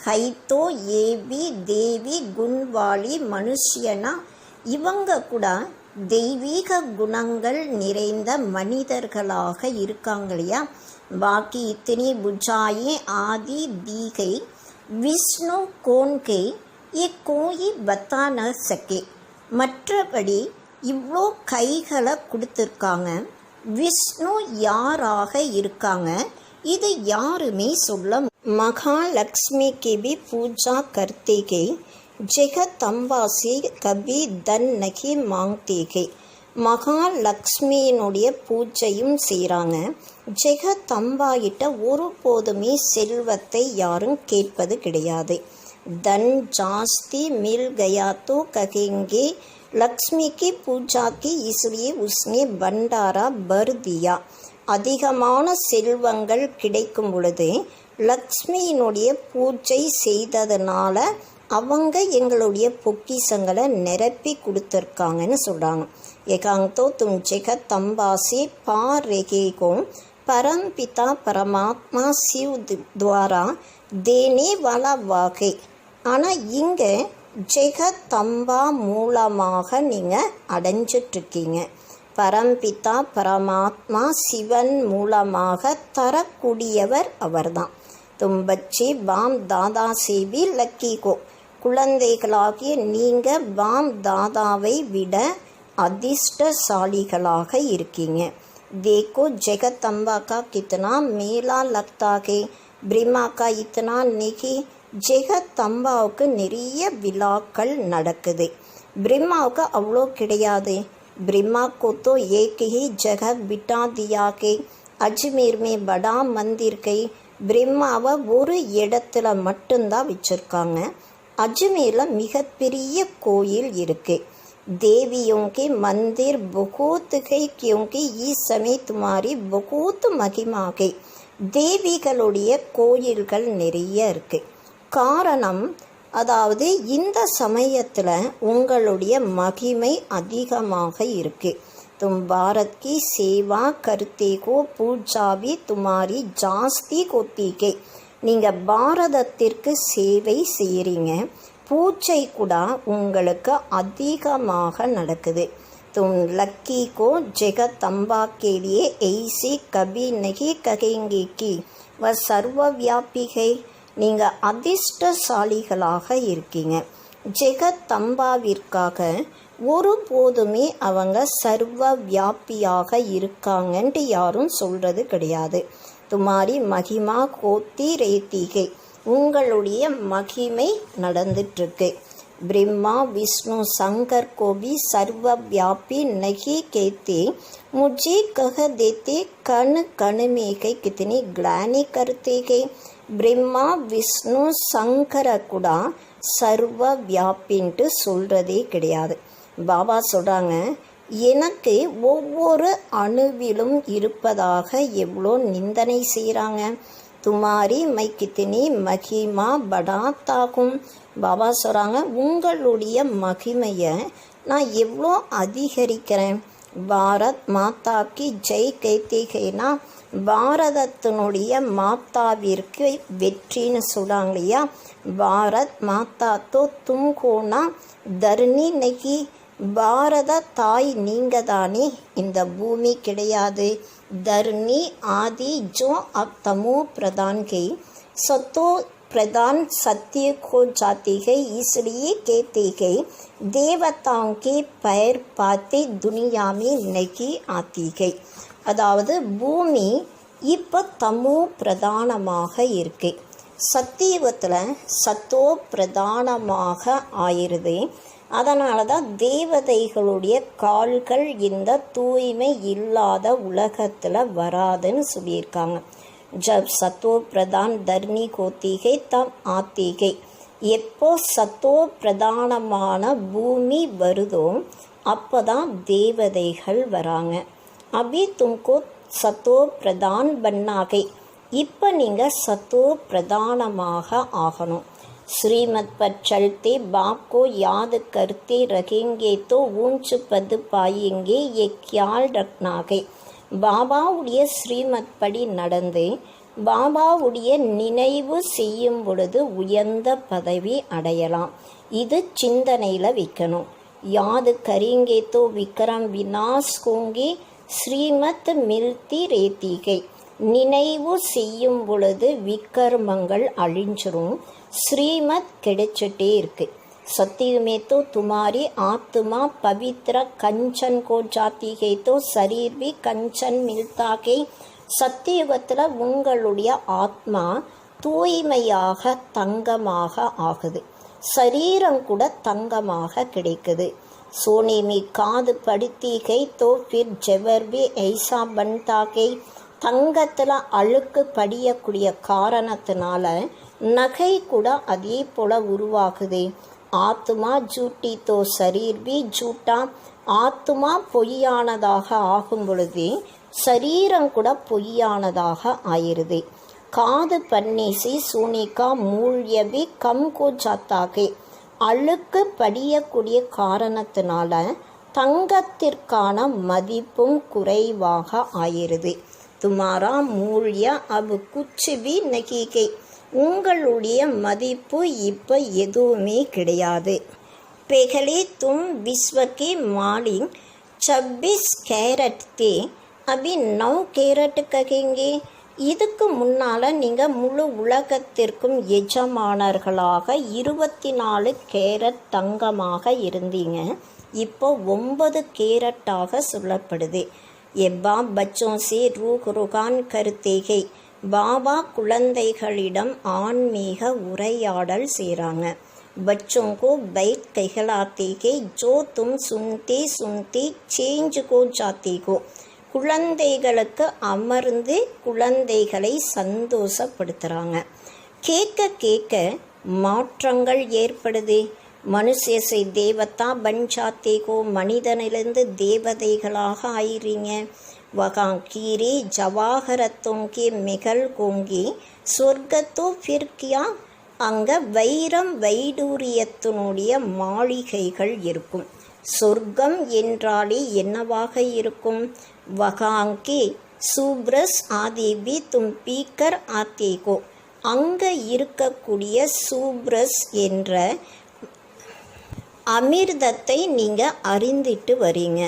ஹைத்தோ ஏபி தேவி குண்வாளி மனுஷியனா, இவங்க கூட தெய்வீக குணங்கள் நிறைந்த மனிதர்களாக இருக்காங்க இல்லையா. பாக்கி இத்தனி புஜாயே ஆதி தீகை விஷ்ணு கோன்கை ஏ கோயி பத்தா ந சக்கே. மற்றபடி இவ்வளோ கைகளை கொடுத்துருக்காங்க, விஷ்ணு யாராக இருக்காங்க இது யாருமே சொல்ல. மகாலட்சுமிக்கு भी पूजा करते गए, जगदम्बा से कभी धन नहीं मांगते गए. மகாலட்சுமியினுடைய பூஜையும் செய்கிறாங்க, ஜெகதம்பாயிட்ட ஒருபோதுமே செல்வத்தை யாரும் கேட்பது கிடையாது. தன் ஜாஸ்தி மில் கயா தோ ககேங்கே லக்ஷ்மி கி பூஜா கி இஸ்லியே உஸ்னே பண்டாரா பர் தியா. அதிகமான செல்வங்கள் கிடைக்கும் பொழுது லக்ஷ்மியினுடைய பூஜை செய்ததுனால அவங்க எங்களுடைய பொக்கிஷங்களை நிரப்பி கொடுத்துருக்காங்கன்னு சொல்கிறாங்க. एकांग तो तुम जगदम्बा से पार रहे को परम पिता परमात्मा शिव द्वारा देने वाला वाकई. ஆனால் இங்கே ஜெகதம்பா மூலமாக நீங்கள் அடைஞ்சிட்ருக்கீங்க. பரம்பிதா பரமாத்மா சிவன் மூலமாக தரக்கூடியவர் அவர்தான். தும் பச்சி பாம் தாதா சேவி லக்கிகோ. குழந்தைகளாகிய நீங்கள் பாம் தாதாவை விட அதிர்ஷ்டசாலிகளாக இருக்கீங்க. देखो जगदम्बा का कितना मेला लगता है, ब्रह्मा का इतना नहीं. ஜெகதம்பாவுக்கு நிறைய விழாக்கள் நடக்குது, பிரம்மாவுக்கு அவ்வளோ கிடையாது. ब्रह्मा को तो एक ही जगह बिठा दिया के अजमेर में बड़ा मंदिर के. பிரம்மாவை ஒரு இடத்துல மட்டும்தான் வச்சுருக்காங்க. அஜ்மீரில் மிகப்பெரிய கோயில் இருக்குது. देवियों के मंदिर बहुत है क्योंकि इस समय तुम्हारी बहुत महिमा है. தேவிகளுடைய கோயில்கள் நிறைய இருக்கு. காரணம், அதாவது இந்த சமயத்தில் உங்களுடைய மகிமை அதிகமாக இருக்கு. तुम भारत की सेवा करते हो, पूजा भी तुम्हारी जास्ती होती है. நீங்கள் பாரதத்திற்கு சேவை செய்கிறீங்க, பூஜை கூட உங்களுக்கு அதிகமாக நடக்குது. तुम लक्की को जगदम्बा के लिए ऐसी कभी नहीं कहेंगे कि वह सर्वव्यापी है. நீங்கள் அதிர்ஷ்டசாலிகளாக இருக்கீங்க. ஜெகதம்பாவிற்காக ஒருபோதுமே அவங்க சர்வ வியாபியாக இருக்காங்கன்ட்டு யாரும் சொல்கிறது கிடையாது. துமாரி மகிமா கோத்தி ரேத்திகை. உங்களுடைய மகிமை நடந்துட்டுருக்கு. ब्रह्मा विष्णु शंकर को भी सर्वव्यापी नहीं कहते, मुझे कह देते कण कण में है कितनी ग्लानि करते हैं. ब्रह्मा विष्णु शंकर கூட சர்வ வியாபின்ட்டு சொல்கிறதே கிடையாது. பாபா சொல்கிறாங்க, எனக்கு ஒவ்வொரு அணுவிலும் இருப்பதாக எவ்வளோ நிந்தனை செய்கிறாங்க. துமாரி மை கித்தினி மகிமா படாத்தாகும். பாபா சொல்கிறாங்க, உங்களுடைய மகிமையை நான் எவ்வளோ அதிகரிக்கிறேன். பாரத் மாதாக்கு ஜெய் கைத்தேகைனா, பாரதத்தினுடைய மாதாவிற்கு வெற்றின்னு சொல்கிறாங்க இல்லையா. பாரத் மாதா தோ தும் கோனா தர்ணி நகி. பாரத தாய் நீங்கள் தானே, இந்த பூமி கிடையாது. धरनी आदि जो अब तमो प्रदान की सतो प्रदान सत्य खो जाती है, इसलिए कहते हैं देवताओं के पैर पाते दुनिया में नहीं आती है. அதாவது பூமி இப்போ தமோ பிரதானமாக இருக்கு, சத்தியுகத்தில் சத்தோ பிரதானமாக ஆயிடுது. அதனால தான் தேவதைகளுடைய கால்கள் இந்த தூய்மை இல்லாத உலகத்தில் வராதுன்னு சொல்லியிருக்காங்க. ஜப் சத்தோ பிரதான் தர்ணி கோத்திகை தம் ஆத்திகை. எப்போ சத்தோ பிரதானமான பூமி வருதோ அப்போ தான் தேவதைகள் வராங்க. அபி தும்கோ சத்தோ பிரதான் பண்ணாகை. இப்போ நீங்கள் சத்தோ பிரதானமாக ஆகணும். श्रीमत पर चलते बाप को याद करते रहेंगे तो ऊंच पद पाएंगे, ये ख्याल रखना है. பாபாவுடைய ஸ்ரீமத் படி நடந்து பாபாவுடைய நினைவு செய்யும் பொழுது உயர்ந்த பதவி அடையலாம். இது சிந்தனையில் வைக்கணும். யாது கரேங்கே தோ விக்ரம் வினாஸ் கோங்கே, ஸ்ரீமத் மில்தி ரேத்திகை. நினைவு செய்யும் பொழுது விக்கர்மங்கள் அழிஞ்சிரும், ஸ்ரீமத் கிடைச்சிட்டே இருக்கு. सत्युमे तो तुम्हारी आत्मा पवित्र कंचन को जाती है तो शरीर भी कंचन मिलता है. சத்தியுகத்தில் உங்களுடைய ஆத்மா தூய்மையாக தங்கமாக ஆகுது, சரீரம் கூட தங்கமாக கிடைக்குது. सोने में खाद पड़ती है तो फिर जवर भी ऐसा बनता है. தங்கத்தில் அழுக்கு படியக்கூடிய காரணத்தினால நகை கூட அதே போல உருவாகுது. ஆத்மா ஜூட்டி தோ சரீர் பி ஜூட்டா. ஆத்மா பொய்யானதாக ஆகும் பொழுது சரீரம் கூட பொய்யானதாக ஆயிருது. காது பன்னீசி சூனிகா மூழ்யபி கம் கோ ஜாத்தாகே. அழுக்கு படியக்கூடிய காரணத்தினால தங்கத்திற்கான மதிப்பும் குறைவாக ஆயிருது. துமாரா மூழ்ய அபு குச்சு பி நகீகை. உங்களுடைய மதிப்பு இப்போ எதுவுமே கிடையாது. பெகலே தும் விஸ்வகே மாலிக் 26 கேரட் தே அபி 9 கேரட் ககேங்கே. இதுக்கு முன்னால் நீங்கள் முழு உலகத்திற்கும் எஜமானர்களாக 24 கேரட் தங்கமாக இருந்தீங்க. இப்போ 9 கேரட்டாக சொல்லப்படுது. எவ்வா பச்சோं से रूह रुगान करते हैं. பாபா குழந்தைகளிடம் ஆன்மீக உரையாடல் செய்கிறாங்க. बच्चों को बैठ कहलाते हैं जो तुम सुनते सुनते चेंज को जाते हो. குழந்தைகளுக்கு அமர்ந்து குழந்தைகளை சந்தோஷப்படுத்துகிறாங்க. கேட்க கேட்க மாற்றங்கள் ஏற்படுது. மனுஷே से தேவதா பன் जाते हो. மனிதனிலிருந்து தேவதைகளாக ஆயிறீங்க. वहाँ कीरे जवाहरतों के महल होंगे, स्वर्ग तो फिर क्या. அங்கே வைரம் வைடூரியத்தினுடைய மாளிகைகள் இருக்கும். சொர்க்கம் என்றாலே என்னவாக இருக்கும்? வகாங்கே சூப்ரஸ் ஆதிபி தும் பீக்கர் ஆத்தேகோ. அங்கே இருக்கக்கூடிய சூப்ரஸ் என்ற அமிர்தத்தை நீங்கள் அறிந்திட்டு வரீங்க.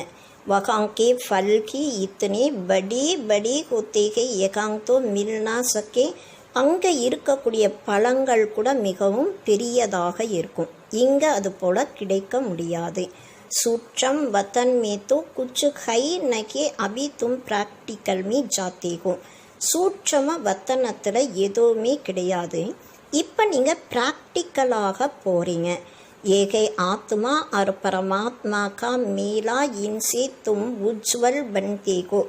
वहाँ के फल की इतने बड़ी बड़ी होते हैं यहाँ तो मिल ना सके. அங்கே இருக்கக்கூடிய பழங்கள் கூட மிகவும் பெரியதாக இருக்கும், இங்கே அது போல் கிடைக்க முடியாது. सूत्रम वतन में तो कुछ है नहीं अभी तुम प्रैक्टिकल में जाते हो. சூட்சம வத்தனத்தில் எதுவுமே கிடையாது, இப்போ நீங்கள் ப்ராக்டிக்கலாக போகிறீங்க. ஏகை ஆத்மா और परमात्मा का मेला इनसे तुम उज्ज्वल बनते हो.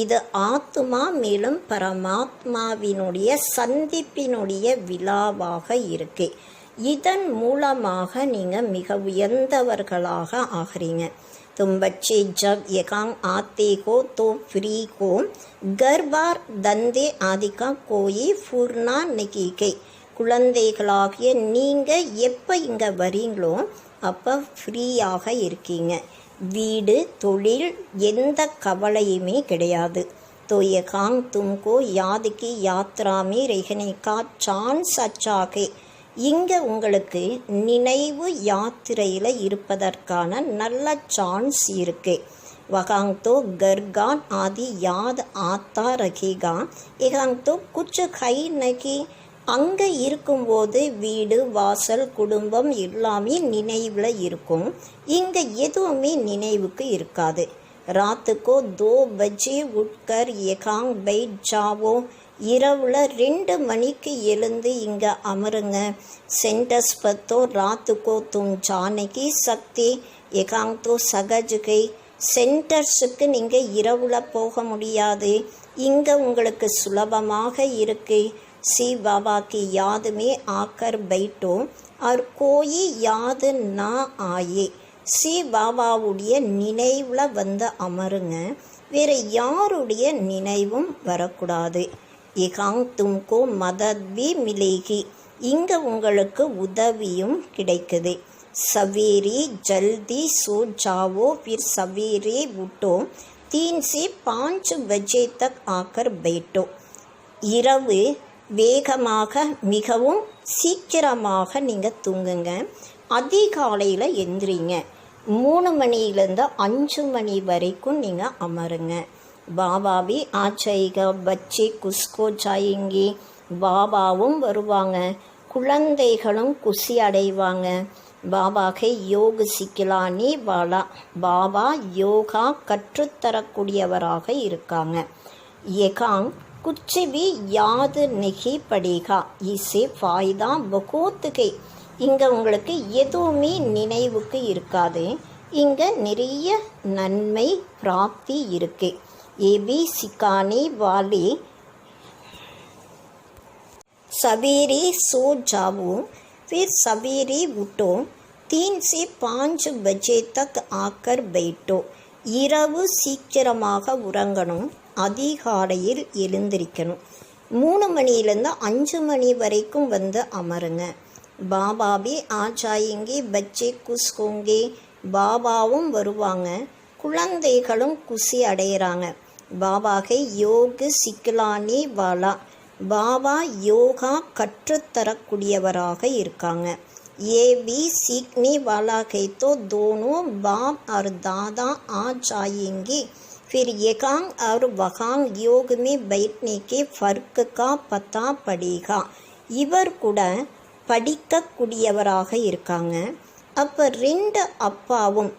இது ஆத்மா மேலும் பரமாத்மாவினுடைய சந்திப்பினுடைய விழாவாக இருக்கு. இதன் மூலமாக நீங்கள் மிக உயர்ந்தவர்களாக ஆகிறீங்க. तुम बच्चे जब यहाँ आते हो तो फ्री हो. घर बार धंधे आदि का कोई फूरना नहीं है. குழந்தைகளாகிய நீங்கள் எப்போ இங்கே வரீங்களோ அப்போ ஃப்ரீயாக இருக்கீங்க. வீடு தொழில் எந்த கவலையுமே கிடையாது. तो यहाँ तुमको याद की यात्रा में रहने का चांस अच्छा है. இங்கே உங்களுக்கு நினைவு யாத்திரையில் இருப்பதற்கான நல்ல சான்ஸ் இருக்கு. वहाँ तो गरगान आदि याद आता रहेगा. यहाँ तो कुछ है नहीं. அங்கே இருக்கும்போது வீடு வாசல் குடும்பம் எல்லாமே நினைவில் இருக்கும், இங்கே எதுவுமே நினைவுக்கு இருக்காது. ராத்துக்கோ 2 बजे உட்கர் எகாங் பைட் ஜாவோ. இரவில் 2 மணிக்கு எழுந்து இங்கே அமருங்க. சென்டஸ் பத்தோ ராத்துக்கோ தும் ஜானகி சக்தி எகாங் தோ சகஜகை. சென்டர்ஸுக்கு நீங்கள் இரவில் போக முடியாது, இங்கே உங்களுக்கு சுலபமாக இருக்கு. सी बाबा की याद में आकर बैठो और कोई याद ना आए. சி பாபாவுடைய நினைவில் வந்து அமருங்க, வேறு யாருடைய நினைவும் வரக்கூடாது. எகாங் தும்கோ மதத் பி மிலேகி, இங்கே உங்களுக்கு உதவியும் கிடைக்குது. சவேரி ஜல்தி சோ ஜாவோ फिर सवेरे उठो 3 से 5 बजे तक आकर बैठो. இரவு வேகமாக மிகவும் சீக்கிரமாக நீங்கள் தூங்குங்க. அதிகாலையில் எந்திரிங்க. 3 மணிலேருந்து 5 மணி வரைக்கும் நீங்கள் அமருங்க. பாபாவி ஆச்சைக பச்சே குஸ்கோ ஜாயங்கி, பாபாவும் வருவாங்க, குழந்தைகளும் குசி அடைவாங்க. பாபாகை யோக சிக்கலானி வாலா, பாபா யோகா கற்றுத்தரக்கூடியவராக இருக்காங்க. எகாங் குச் भी याद नहीं पड़ेगा, इससे फायदा बहुत है. இங்கே உங்களுக்கு எதுவுமே நினைவுக்கு இருக்காது. இங்கே நிறைய நன்மை பிராப்தி இருக்கு. ஏபி சிக்கானே வாலே सवेरे सो जाओ फिर सवेरे उठो 3 से 5 बजे तक आकर बैठो. இரவு சீக்கிரமாக உறங்கணும், அதிகாலையில் எழுந்திரிக்கணும். 3 மணிலேருந்து 5 மணி வரைக்கும் வந்து அமருங்க. பாபாபி ஆச்சாயங்கி பச்சே குஸ் ஹோங்கே, பாபாவும் வருவாங்க, குழந்தைகளும் குசி அடைகிறாங்க. பாபாகை யோக சிக்கலானி வாலா, பாபா யோகா கற்றுத்தரக்கூடியவராக இருக்காங்க. ये भी सीखने वाला है तो दोनों बाप और दादा आ जाएंगे. फिर एकांग और वहांग योग में बैठने के फर्क का पता पड़ेगा. இவர் கூட படிக்கக்கூடியவராக இருக்காங்க. அப்போ 2 அப்பாவும்,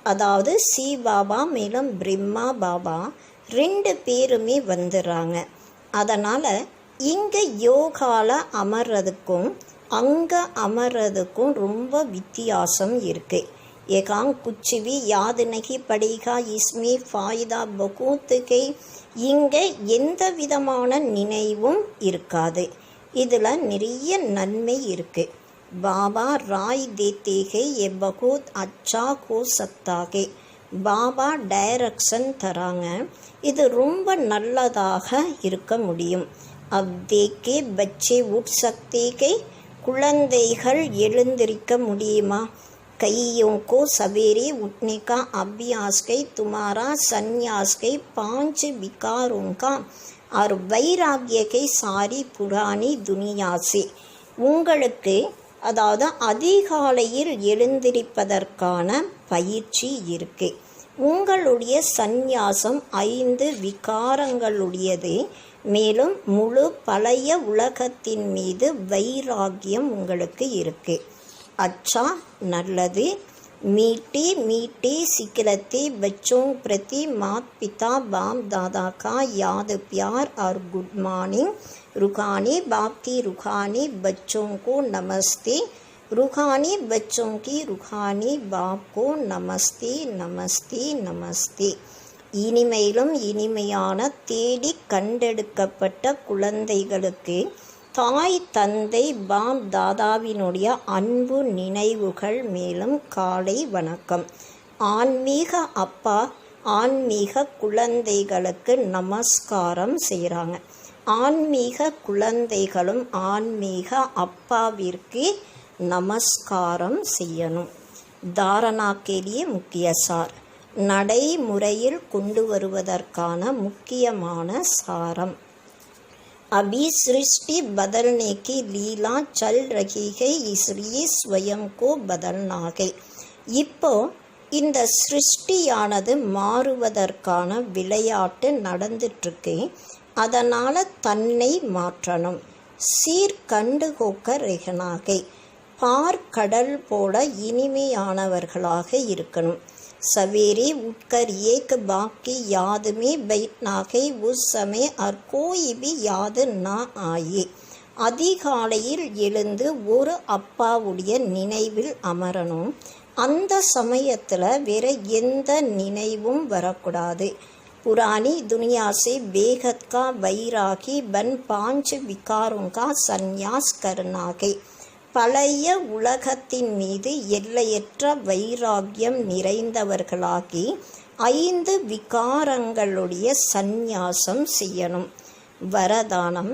அதாவது சி பாபா மேலும் பிரம்மா பாபா 2 பேருமே வந்துடுறாங்க. அதனால் இங்கே யோகாவில் அமர்றதுக்கும் அங்கே அமர்றதுக்கும் ரொம்ப வித்தியாசம் இருக்குது. ஏகாங் குச் भी याद नहीं पड़ेगा, इसमें फायदा बहुत है. இங்கே எந்த விதமான நினைவும் இருக்காது. இதில் நிறைய நன்மை இருக்குது. பாபா ராய் தேते हैं, ये बहुत अच्छा हो सकता है. பாபா டைரக்ஷன் தராங்க, இது ரொம்ப நல்லதாக இருக்க முடியும். अब देखे बच्चे उठ सकते हैं, குழந்தைகள் எழுந்திருக்க முடியுமா? கையோं को सवेरे उठने का अभ्यास है. तुम्हारा संन्यास है 5 विकारों का और वैराग्य के सारी पुरानी दुनिया से. உங்களுக்கு அதாவது அதிகாலையில் எழுந்திருப்பதற்கான பயிற்சி இருக்கு. உங்களுடைய சந்நியாசம் 5 விகாரங்களுடையது. மேலும் முழு பழைய உலகத்தின் மீது வைராகியம் உங்களுக்கு இருக்கு. அச்சா நல்லது. மீட்டி மீட்டி सिखलाते बच्चों प्रति माता पिता बाप दादा का याद प्यार और गुड मॉर्निंग. रूहानी बाप की रूहानी बच्चों को नमस्ते. रूहानी बच्चों की रूहानी बाप को नमस्ते नमस्ते नमस्ते. இனிமையிலும் இனிமையான தேடி கண்டெடுக்கப்பட்ட குழந்தைகளுக்கு தாய் தந்தை பாப் தாதாவினுடைய அன்பு நினைவுகள். மேலும் காலை வணக்கம். ஆன்மீக அப்பா ஆன்மீக குழந்தைகளுக்கு நமஸ்காரம் செய்கிறாங்க. ஆன்மீக குழந்தைகளும் ஆன்மீக அப்பாவிற்கு நமஸ்காரம் செய்யணும். தாரணா கேலியே முக்கிய சார், நடைமுறையில் கொண்டு வருவதற்கான முக்கியமான சாரம். अभी सृष्टि बदलने की लीला चल रही है, इसलिए स्वयं को बदलना है. இப்போ இந்த சிருஷ்டியானது மாறுவதற்கான விளையாட்டு நடந்துட்டுருக்கு. அதனால் தன்னை மாற்றணும். சீர்கண்டு ஹோக்க ரெகனாகை, பார்க்கடல் போல இனிமையானவர்களாக இருக்கணும். सवेरे उठकर एक बाप की याद में बैठना है, उस समय और कोई भी याद ना आए. அதிகாலையில் எழுந்து ஒரு அப்பாவுடைய நினைவில் அமரணும். அந்த சமயத்தில் வேற எந்த நினைவும் வரக்கூடாது. पुरानी दुनिया से बेहद का वैरागी बन 5 विकारों का संन्यास करना है. பழைய உலகத்தின் மீது எல்லையற்ற வைராகியம் நிறைந்தவர்களாகி 5 விகாரங்களுடைய சந்நியாசம் செய்யணும். वरदानम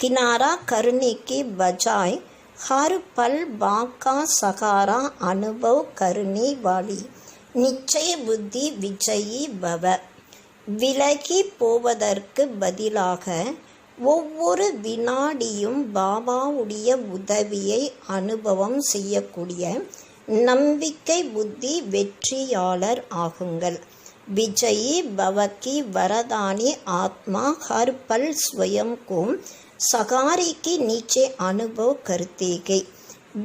किनारा करने के बजाय हर पल बाप का सहारा अनुभव करने वाली நிச்சய புத்தி விஜயி பவ. விலகி போவதற்கு பதிலாக ஒவ்வொரு வினாடியும் பாபாவுடைய உதவியை அனுபவம் செய்யக்கூடிய நம்பிக்கை புத்தி வெற்றியாளர் ஆகுங்கள். विजयी भव की वरदानी आत्मा हर पल स्वयं को सहारे के नीचे अनुभव करते गए.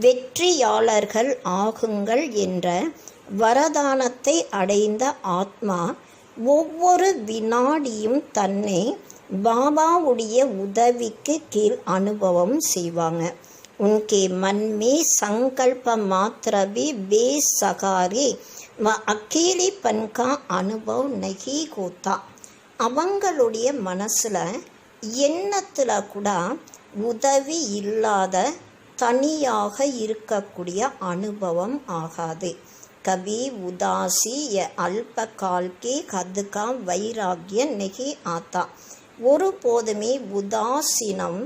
வெற்றியாளர்கள் ஆகுங்கள் என்ற வரதானத்தை அடைந்த ஆத்மா ஒவ்வொரு வினாடியும் தன்னை பாபாவுடைய உதவிக்கு கீழ் அனுபவம் செய்வாங்க. उनके मन में संकल्प मात्र भी बेसहारे व अकेलेपन का अनुभव नहीं होता. அவங்களுடைய மனசுல எண்ணத்துல கூட உதவி இல்லாத தனியாக இருக்கக்கூடிய அனுபவம் ஆகாது. कभी उदासी या अल्पकाल के हद का वैराग्य नहीं आता. ஒருபோதுமே உதாசீனம்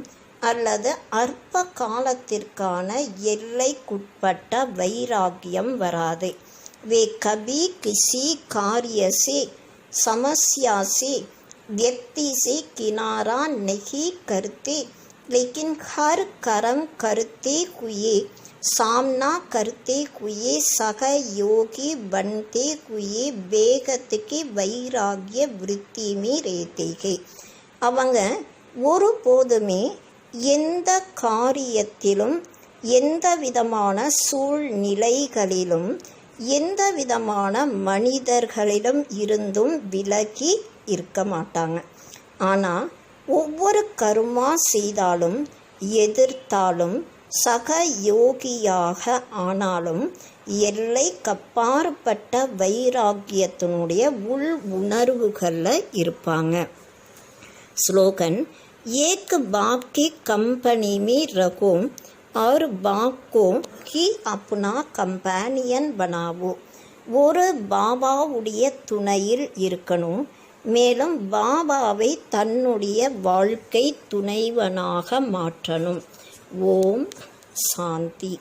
அல்லது அற்ப காலத்திற்கான எல்லைக்குட்பட்ட வைராகியம் வராது. वे कभी किसी कार्य से समस्या से व्यक्ति से किनारा नहीं करते, लेकिन हर कर्म करते हुए सामना करते हुए सहयोगी बनते हुए बेगत की वैराग्य वृत्ति में रहते हैं. அவங்க ஒருபோதுமே எந்த காரியத்திலும் எந்த விதமான சூழ்நிலைகளிலும் எந்த விதமான மனிதர்களிலும் இருந்தும் விலகி இருக்க மாட்டாங்க. ஆனால் ஒவ்வொரு கர்மா செய்தாலும் எதிர்த்தாலும் சகயோகியாக ஆனாலும் எல்லை கப்பாற்பட்ட வைராக்கியத்தினுடைய உள் உணர்வுகளில் இருப்பாங்க. ஸ்லோகன் एक बाप की कंपनी में रहो और बाप को ही अपना कंपेनियन बनावो. ஒரு பாபாவுடைய துணையில் இருக்கணும், மேலும் பாபாவை தன்னுடைய வாழ்க்கை துணைவனாக மாற்றணும். ஓம் சாந்தி.